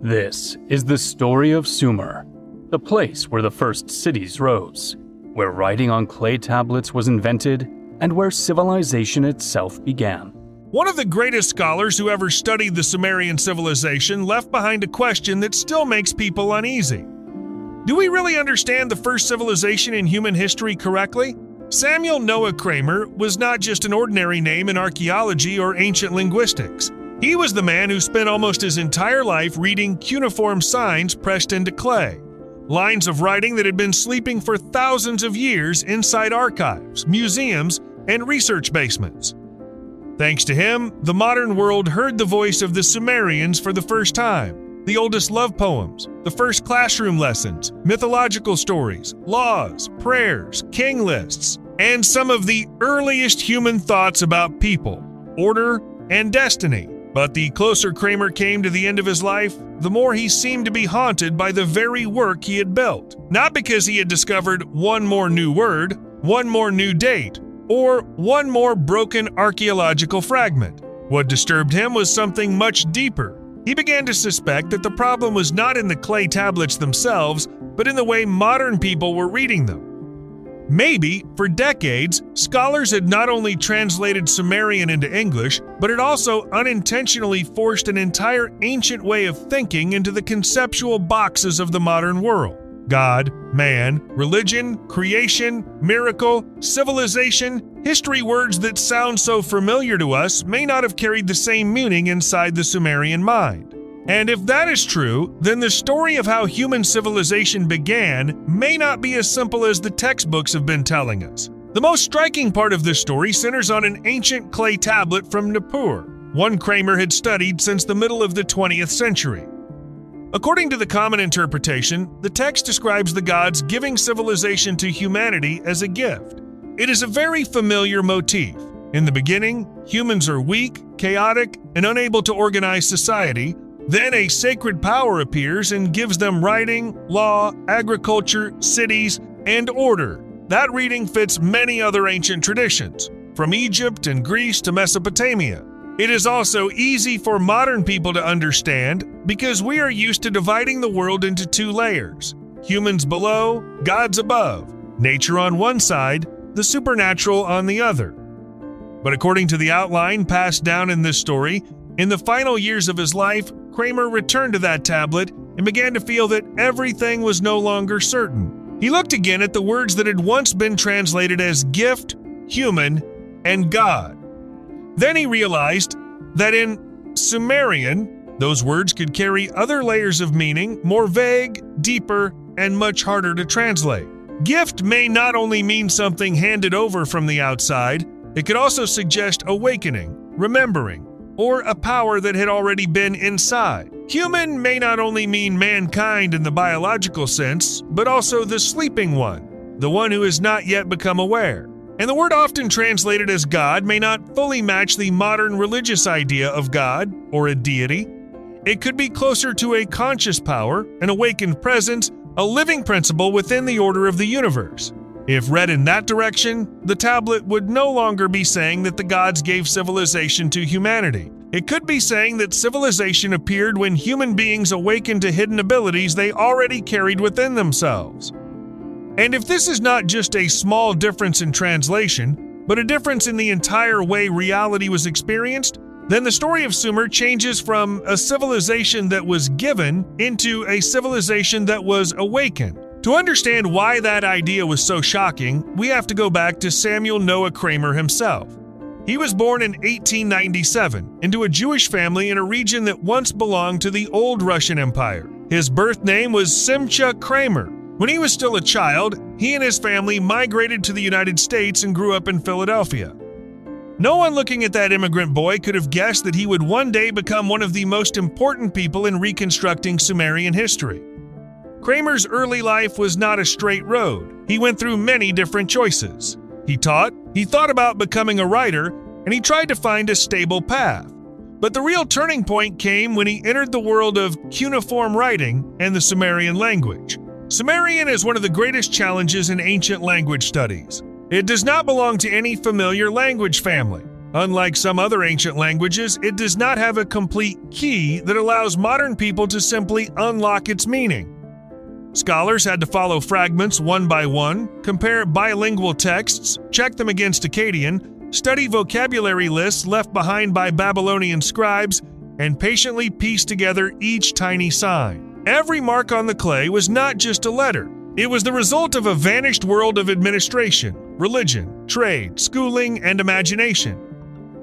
This is the story of Sumer, the place where the first cities rose, where writing on clay tablets was invented, and where civilization itself began. One of the greatest scholars who ever studied the Sumerian civilization left behind a question that still makes people uneasy. Do we really understand the first civilization in human history correctly? Samuel Noah Kramer was not just an ordinary name in archaeology or ancient linguistics. He was the man who spent almost his entire life reading cuneiform signs pressed into clay, lines of writing that had been sleeping for thousands of years inside archives, museums, and research basements. Thanks to him, the modern world heard the voice of the Sumerians for the first time. The oldest love poems, the first classroom lessons, mythological stories, laws, prayers, king lists, and some of the earliest human thoughts about people, order, and destiny. But the closer Kramer came to the end of his life, the more he seemed to be haunted by the very work he had built. Not because he had discovered one more new word, one more new date, or one more broken archaeological fragment. What disturbed him was something much deeper. He began to suspect that the problem was not in the clay tablets themselves, but in the way modern people were reading them. Maybe, for decades, scholars had not only translated Sumerian into English, but had also unintentionally forced an entire ancient way of thinking into the conceptual boxes of the modern world. God, man, religion, creation, miracle, civilization, history. Words that sound so familiar to us may not have carried the same meaning inside the Sumerian mind. And if that is true, then the story of how human civilization began may not be as simple as the textbooks have been telling us. The most striking part of this story centers on an ancient clay tablet from Nippur, one Kramer had studied since the middle of the 20th century. According to the common interpretation, the text describes the gods giving civilization to humanity as a gift. It is a very familiar motif. In the beginning, humans are weak, chaotic, and unable to organize society. Then a sacred power appears and gives them writing, law, agriculture, cities, and order. That reading fits many other ancient traditions, from Egypt and Greece to Mesopotamia. It is also easy for modern people to understand because we are used to dividing the world into two layers: humans below, gods above, nature on one side, the supernatural on the other. But according to the outline passed down in this story, in the final years of his life, Kramer returned to that tablet and began to feel that everything was no longer certain. He looked again at the words that had once been translated as gift, human, and God. Then he realized that in Sumerian, those words could carry other layers of meaning, more vague, deeper, and much harder to translate. Gift may not only mean something handed over from the outside, it could also suggest awakening, remembering, or a power that had already been inside. Human may not only mean mankind in the biological sense, but also the sleeping one, the one who has not yet become aware. And the word often translated as God may not fully match the modern religious idea of God or a deity. It could be closer to a conscious power, an awakened presence, a living principle within the order of the universe. If read in that direction, the tablet would no longer be saying that the gods gave civilization to humanity. It could be saying that civilization appeared when human beings awakened to hidden abilities they already carried within themselves. And if this is not just a small difference in translation, but a difference in the entire way reality was experienced, then the story of Sumer changes from a civilization that was given into a civilization that was awakened. To understand why that idea was so shocking, we have to go back to Samuel Noah Kramer himself. He was born in 1897 into a Jewish family in a region that once belonged to the old Russian Empire. His birth name was Simcha Kramer. When he was still a child, he and his family migrated to the United States and grew up in Philadelphia. No one looking at that immigrant boy could have guessed that he would one day become one of the most important people in reconstructing Sumerian history. Kramer's early life was not a straight road. He went through many different choices. He taught, he thought about becoming a writer, and he tried to find a stable path. But the real turning point came when he entered the world of cuneiform writing and the Sumerian language. Sumerian is one of the greatest challenges in ancient language studies. It does not belong to any familiar language family. Unlike some other ancient languages, it does not have a complete key that allows modern people to simply unlock its meaning. Scholars had to follow fragments one by one, compare bilingual texts, check them against Akkadian, study vocabulary lists left behind by Babylonian scribes, and patiently piece together each tiny sign. Every mark on the clay was not just a letter. It was the result of a vanished world of administration, religion, trade, schooling, and imagination.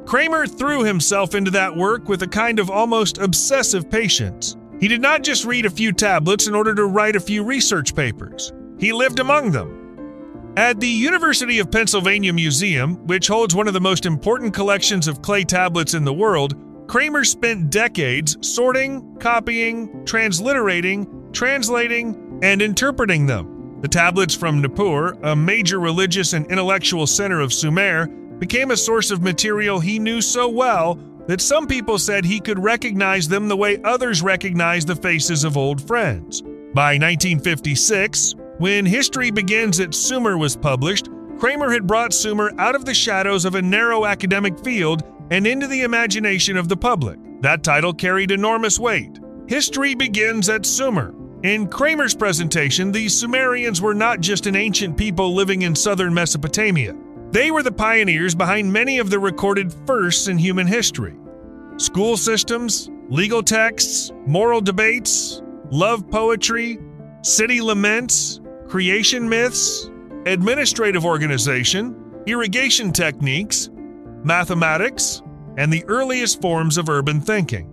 Kramer threw himself into that work with a kind of almost obsessive patience. He did not just read a few tablets in order to write a few research papers. He lived among them. At the University of Pennsylvania Museum, which holds one of the most important collections of clay tablets in the world, Kramer spent decades sorting, copying, transliterating, translating, and interpreting them. The tablets from Nippur, a major religious and intellectual center of Sumer, became a source of material he knew so well that some people said he could recognize them the way others recognize the faces of old friends. By 1956, when History Begins at Sumer was published, Kramer had brought Sumer out of the shadows of a narrow academic field and into the imagination of the public. That title carried enormous weight. History Begins at Sumer. In Kramer's presentation, the Sumerians were not just an ancient people living in southern Mesopotamia. They were the pioneers behind many of the recorded firsts in human history. School systems, legal texts, moral debates, love poetry, city laments, creation myths, administrative organization, irrigation techniques, mathematics, and the earliest forms of urban thinking.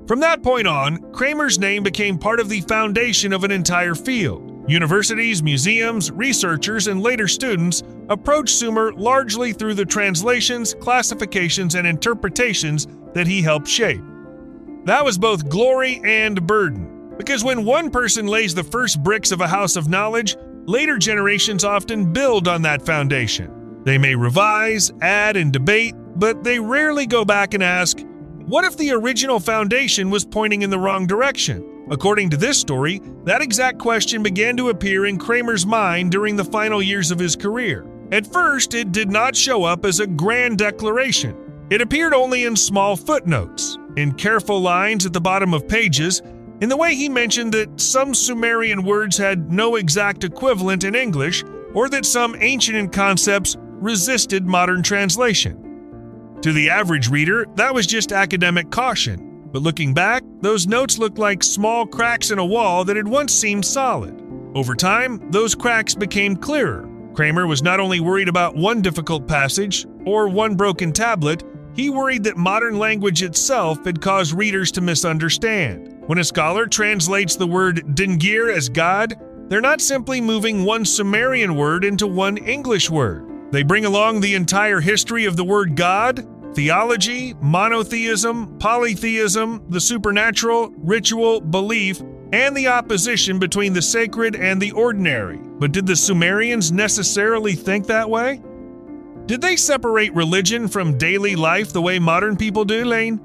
From that point on, Kramer's name became part of the foundation of an entire field. Universities, museums, researchers, and later students approached Sumer largely through the translations, classifications, and interpretations that he helped shape. That was both glory and burden, because when one person lays the first bricks of a house of knowledge, later generations often build on that foundation. They may revise, add, and debate, but they rarely go back and ask, what if the original foundation was pointing in the wrong direction? According to this story, that exact question began to appear in Kramer's mind during the final years of his career. At first, it did not show up as a grand declaration. It appeared only in small footnotes, in careful lines at the bottom of pages, in the way he mentioned that some Sumerian words had no exact equivalent in English, or that some ancient concepts resisted modern translation. To the average reader, that was just academic caution. But looking back, those notes looked like small cracks in a wall that had once seemed solid. Over time, those cracks became clearer. Kramer was not only worried about one difficult passage or one broken tablet, he worried that modern language itself had caused readers to misunderstand. When a scholar translates the word Dingir as God, they're not simply moving one Sumerian word into one English word. They bring along the entire history of the word God, theology, monotheism, polytheism, the supernatural, ritual, belief, and the opposition between the sacred and the ordinary. But did the Sumerians necessarily think that way? Did they separate religion from daily life the way modern people do, Lane?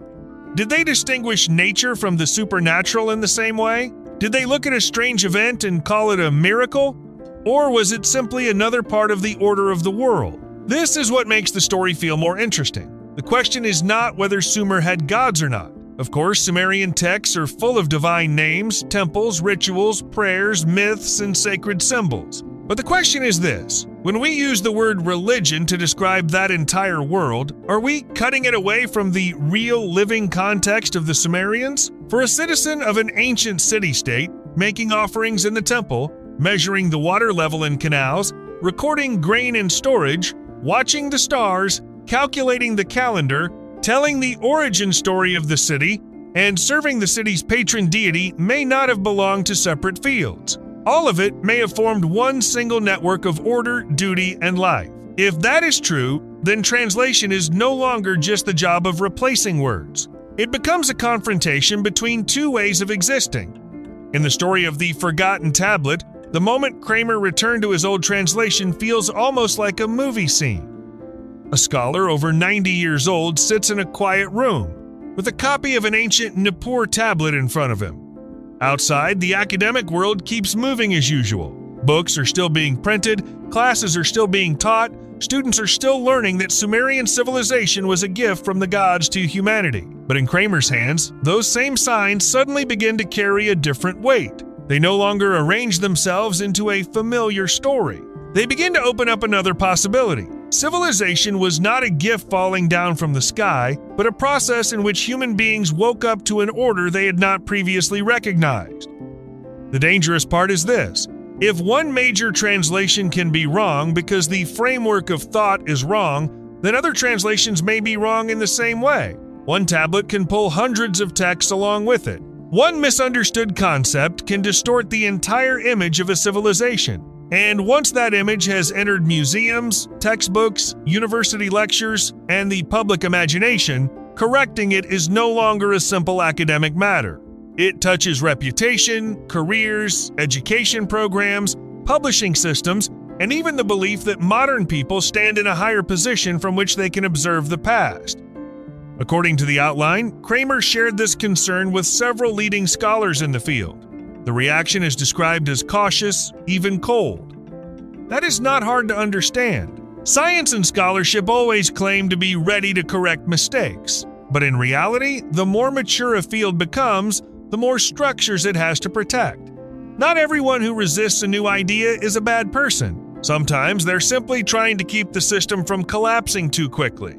Did they distinguish nature from the supernatural in the same way? Did they look at a strange event and call it a miracle? Or was it simply another part of the order of the world? This is what makes the story feel more interesting. The question is not whether Sumer had gods or not. Of course, Sumerian texts are full of divine names, temples, rituals, prayers, myths, and sacred symbols. But the question is this: when we use the word religion to describe that entire world, are we cutting it away from the real living context of the Sumerians? For a citizen of an ancient city-state, making offerings in the temple, measuring the water level in canals, recording grain in storage, watching the stars, calculating the calendar, telling the origin story of the city, and serving the city's patron deity may not have belonged to separate fields. All of it may have formed one single network of order, duty, and life. If that is true, then translation is no longer just the job of replacing words. It becomes a confrontation between two ways of existing. In the story of the Forgotten Tablet, the moment Kramer returned to his old translation feels almost like a movie scene. A scholar over 90 years old sits in a quiet room with a copy of an ancient Nippur tablet in front of him. Outside, the academic world keeps moving as usual. Books are still being printed, classes are still being taught, students are still learning that Sumerian civilization was a gift from the gods to humanity. But in Kramer's hands, those same signs suddenly begin to carry a different weight. They no longer arrange themselves into a familiar story. They begin to open up another possibility. Civilization was not a gift falling down from the sky, but a process in which human beings woke up to an order they had not previously recognized. The dangerous part is this. If one major translation can be wrong because the framework of thought is wrong, then other translations may be wrong in the same way. One tablet can pull hundreds of texts along with it. One misunderstood concept can distort the entire image of a civilization. And once that image has entered museums, textbooks, university lectures, and the public imagination, correcting it is no longer a simple academic matter. It touches reputation, careers, education programs, publishing systems, and even the belief that modern people stand in a higher position from which they can observe the past. According to the outline, Kramer shared this concern with several leading scholars in the field. The reaction is described as cautious, even cold. That is not hard to understand. Science and scholarship always claim to be ready to correct mistakes, but in reality, the more mature a field becomes, the more structures it has to protect. Not everyone who resists a new idea is a bad person. Sometimes they're simply trying to keep the system from collapsing too quickly.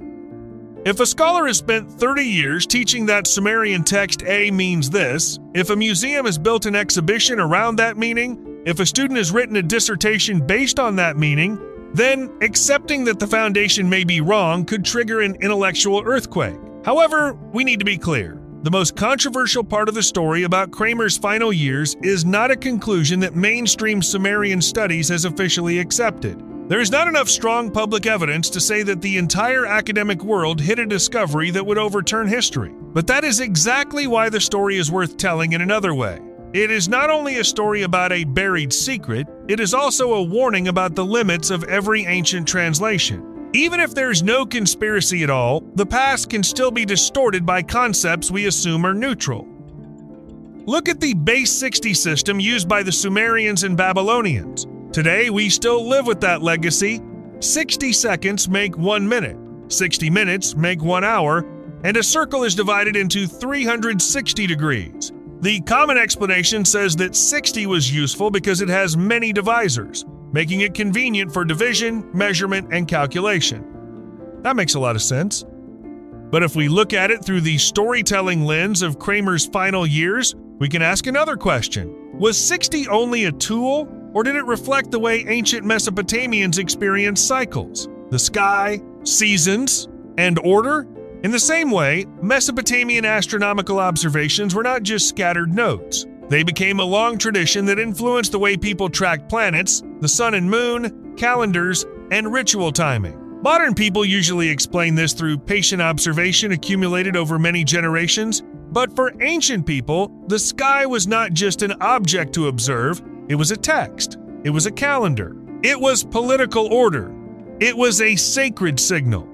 If a scholar has spent 30 years teaching that Sumerian text A means this, if a museum has built an exhibition around that meaning, if a student has written a dissertation based on that meaning, then accepting that the foundation may be wrong could trigger an intellectual earthquake. However, we need to be clear. The most controversial part of the story about Kramer's final years is not a conclusion that mainstream Sumerian studies has officially accepted. There is not enough strong public evidence to say that the entire academic world hit a discovery that would overturn history. But that is exactly why the story is worth telling in another way. It is not only a story about a buried secret, it is also a warning about the limits of every ancient translation. Even if there's no conspiracy at all, the past can still be distorted by concepts we assume are neutral. Look at the base 60 system used by the Sumerians and Babylonians. Today, we still live with that legacy. 60 seconds make 1 minute, 60 minutes make 1 hour, and a circle is divided into 360 degrees. The common explanation says that 60 was useful because it has many divisors, making it convenient for division, measurement, and calculation. That makes a lot of sense. But if we look at it through the storytelling lens of Kramer's final years, we can ask another question. Was 60 only a tool, or did it reflect the way ancient Mesopotamians experienced cycles, the sky, seasons, and order? In the same way, Mesopotamian astronomical observations were not just scattered notes. They became a long tradition that influenced the way people tracked planets, the sun and moon, calendars, and ritual timing. Modern people usually explain this through patient observation accumulated over many generations, but for ancient people, the sky was not just an object to observe, it was a text, it was a calendar, it was political order, it was a sacred signal.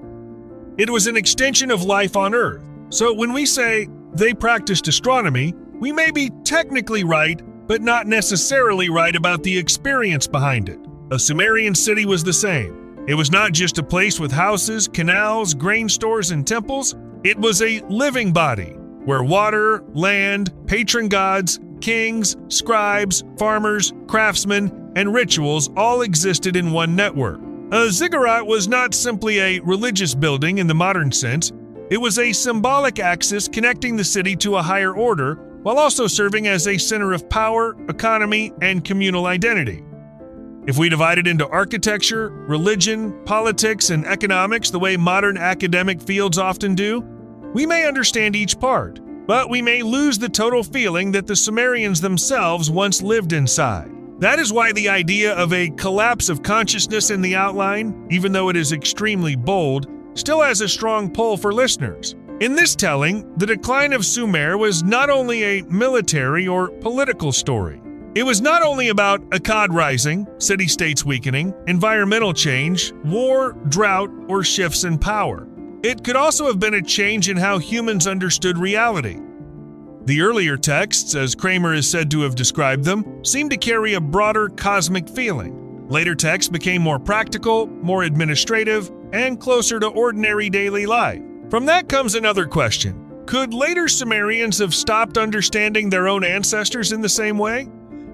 It was an extension of life on Earth. So when we say they practiced astronomy, we may be technically right, but not necessarily right about the experience behind it. A Sumerian city was the same. It was not just a place with houses, canals, grain stores, and temples. It was a living body where water, land, patron gods, kings, scribes, farmers, craftsmen, and rituals all existed in one network. A ziggurat was not simply a religious building in the modern sense. It was a symbolic axis connecting the city to a higher order, while also serving as a center of power, economy, and communal identity. If we divide it into architecture, religion, politics, and economics the way modern academic fields often do, we may understand each part, but we may lose the total feeling that the Sumerians themselves once lived inside. That is why the idea of a collapse of consciousness in the outline, even though it is extremely bold, still has a strong pull for listeners. In this telling, the decline of Sumer was not only a military or political story. It was not only about Akkad rising, city-states weakening, environmental change, war, drought, or shifts in power. It could also have been a change in how humans understood reality. The earlier texts, as Kramer is said to have described them, seem to carry a broader cosmic feeling. Later texts became more practical, more administrative, and closer to ordinary daily life. From that comes another question. Could later Sumerians have stopped understanding their own ancestors in the same way?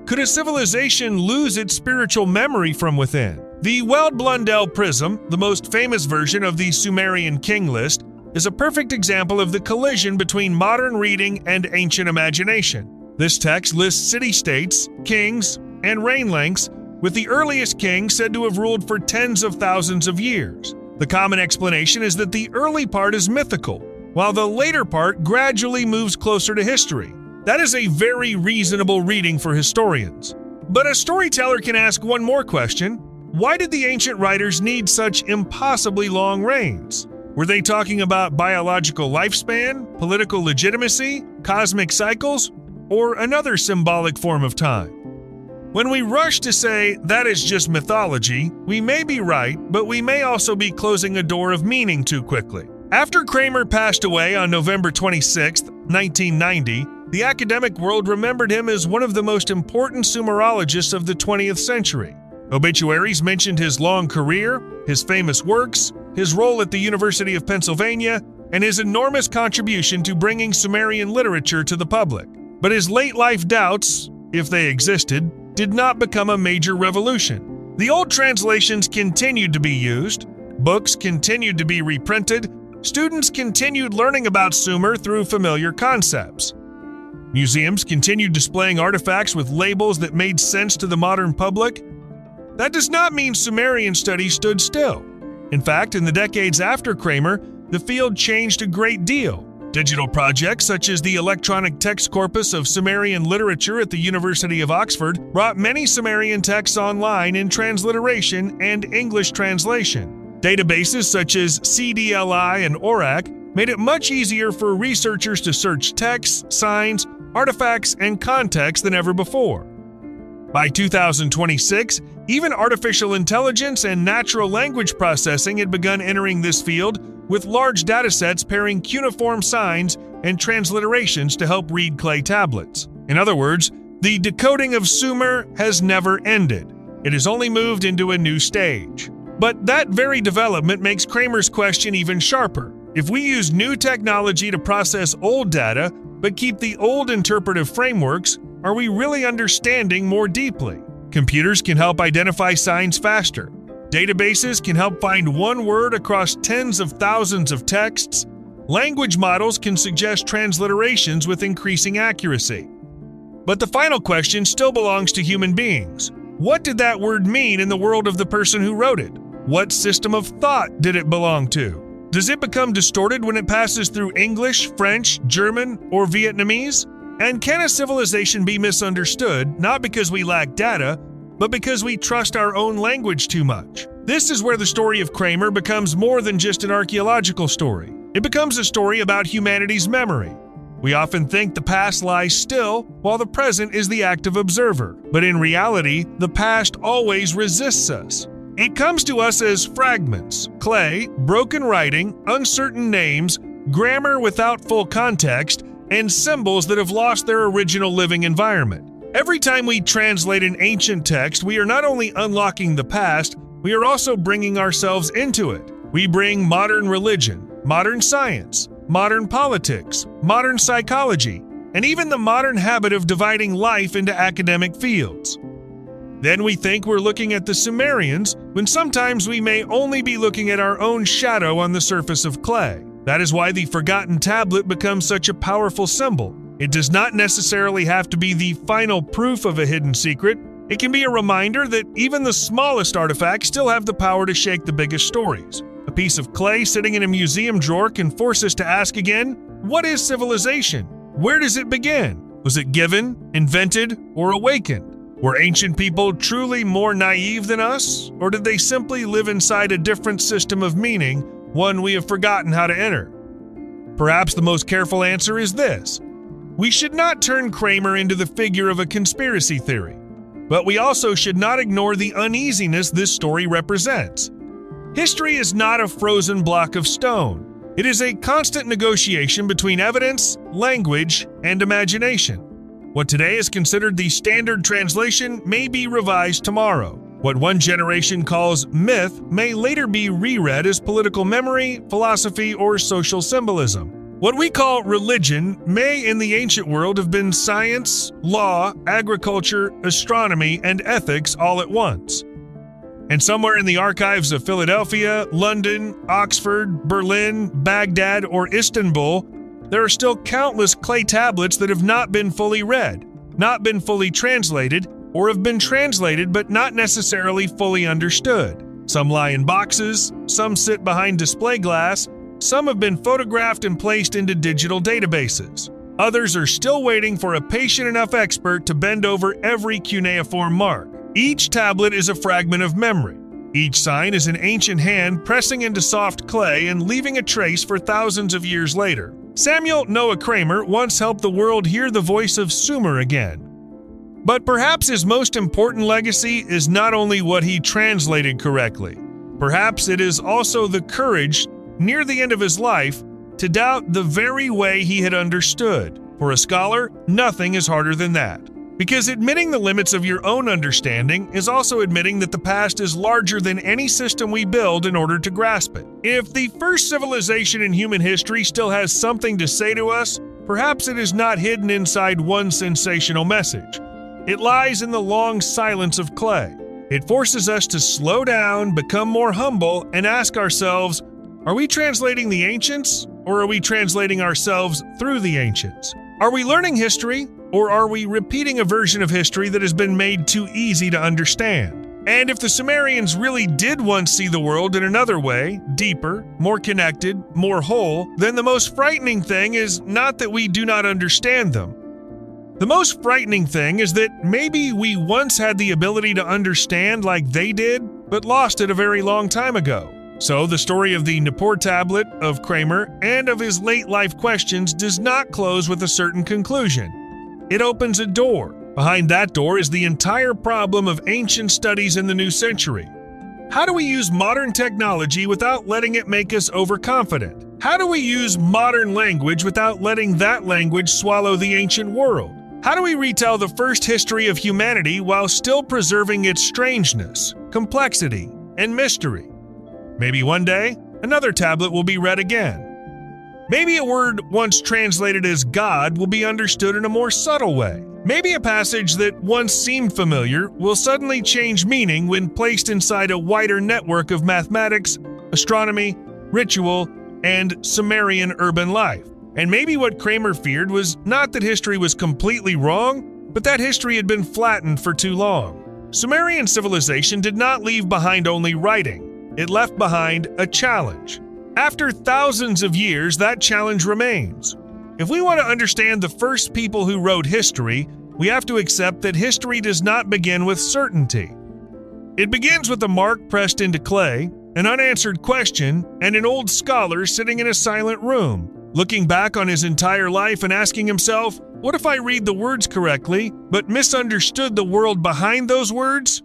Could a civilization lose its spiritual memory from within? The Weld-Blundell prism, the most famous version of the Sumerian king list, is a perfect example of the collision between modern reading and ancient imagination. This text lists city-states, kings, and reign lengths, with the earliest king said to have ruled for tens of thousands of years. The common explanation is that the early part is mythical, while the later part gradually moves closer to history. That is a very reasonable reading for historians. But a storyteller can ask one more question. Why did the ancient writers need such impossibly long reigns? Were they talking about biological lifespan, political legitimacy, cosmic cycles, or another symbolic form of time? When we rush to say that is just mythology, we may be right, but we may also be closing a door of meaning too quickly. After Kramer passed away on November 26, 1990, the academic world remembered him as one of the most important Sumerologists of the 20th century. Obituaries mentioned his long career, his famous works, his role at the University of Pennsylvania, and his enormous contribution to bringing Sumerian literature to the public. But his late-life doubts, if they existed, did not become a major revolution. The old translations continued to be used, books continued to be reprinted, students continued learning about Sumer through familiar concepts. Museums continued displaying artifacts with labels that made sense to the modern public. That does not mean Sumerian studies stood still. In fact, in the decades after Kramer, the field changed a great deal. Digital projects such as the electronic text corpus of Sumerian literature at the University of Oxford brought many Sumerian texts online in transliteration and English translation. Databases such as CDLI and ORAC made it much easier for researchers to search texts, signs, artifacts, and context than ever before. By 2026, even artificial intelligence and natural language processing had begun entering this field, with large datasets pairing cuneiform signs and transliterations to help read clay tablets. In other words, the decoding of Sumer has never ended. It has only moved into a new stage. But that very development makes Kramer's question even sharper. If we use new technology to process old data, but keep the old interpretive frameworks, are we really understanding more deeply? Computers can help identify signs faster. Databases can help find one word across tens of thousands of texts. Language models can suggest transliterations with increasing accuracy. But the final question still belongs to human beings. What did that word mean in the world of the person who wrote it? What system of thought did it belong to? Does it become distorted when it passes through English, French, German, or Vietnamese? And can a civilization be misunderstood, not because we lack data, but because we trust our own language too much? This is where the story of Kramer becomes more than just an archaeological story. It becomes a story about humanity's memory. We often think the past lies still, while the present is the active observer. But in reality, the past always resists us. It comes to us as fragments, clay, broken writing, uncertain names, grammar without full context, and symbols that have lost their original living environment. Every time we translate an ancient text, we are not only unlocking the past, we are also bringing ourselves into it. We bring modern religion, modern science, modern politics, modern psychology, and even the modern habit of dividing life into academic fields. Then we think we're looking at the Sumerians, when sometimes we may only be looking at our own shadow on the surface of clay. That is why the forgotten tablet becomes such a powerful symbol. It does not necessarily have to be the final proof of a hidden secret. It can be a reminder that even the smallest artifacts still have the power to shake the biggest stories. A piece of clay sitting in a museum drawer can force us to ask again, what is civilization? Where does it begin? Was it given, invented, or awakened? Were ancient people truly more naive than us, or did they simply live inside a different system of meaning, one we have forgotten how to enter? Perhaps the most careful answer is this. We should not turn Kramer into the figure of a conspiracy theory, but we also should not ignore the uneasiness this story represents. History is not a frozen block of stone. It is a constant negotiation between evidence, language, and imagination. What today is considered the standard translation may be revised tomorrow. What one generation calls myth may later be reread as political memory, philosophy, or social symbolism. What we call religion may in the ancient world have been science, law, agriculture, astronomy, and ethics all at once. And somewhere in the archives of Philadelphia, London, Oxford, Berlin, Baghdad, or Istanbul, there are still countless clay tablets that have not been fully read, not been fully translated, or have been translated but not necessarily fully understood. Some lie in boxes, some sit behind display glass, some have been photographed and placed into digital databases. Others are still waiting for a patient enough expert to bend over every cuneiform mark. Each tablet is a fragment of memory. Each sign is an ancient hand pressing into soft clay and leaving a trace for thousands of years later. Samuel Noah Kramer once helped the world hear the voice of Sumer again. But perhaps his most important legacy is not only what he translated correctly. Perhaps it is also the courage, near the end of his life, to doubt the very way he had understood. For a scholar, nothing is harder than that. Because admitting the limits of your own understanding is also admitting that the past is larger than any system we build in order to grasp it. If the first civilization in human history still has something to say to us, perhaps it is not hidden inside one sensational message. It lies in the long silence of clay. It forces us to slow down, become more humble, and ask ourselves, are we translating the ancients, or are we translating ourselves through the ancients? Are we learning history, or are we repeating a version of history that has been made too easy to understand? And if the Sumerians really did once see the world in another way, deeper, more connected, more whole, then the most frightening thing is not that we do not understand them. The most frightening thing is that maybe we once had the ability to understand like they did, but lost it a very long time ago. So the story of the Nippur tablet, of Kramer, and of his late life questions does not close with a certain conclusion. It opens a door. Behind that door is the entire problem of ancient studies in the new century. How do we use modern technology without letting it make us overconfident? How do we use modern language without letting that language swallow the ancient world? How do we retell the first history of humanity while still preserving its strangeness, complexity, and mystery? Maybe one day, another tablet will be read again. Maybe a word once translated as God will be understood in a more subtle way. Maybe a passage that once seemed familiar will suddenly change meaning when placed inside a wider network of mathematics, astronomy, ritual, and Sumerian urban life. And maybe what Kramer feared was not that history was completely wrong, but that history had been flattened for too long. Sumerian civilization did not leave behind only writing. It left behind a challenge. After thousands of years, that challenge remains. If we want to understand the first people who wrote history, we have to accept that history does not begin with certainty. It begins with a mark pressed into clay, an unanswered question, and an old scholar sitting in a silent room, looking back on his entire life and asking himself, what if I read the words correctly, but misunderstood the world behind those words?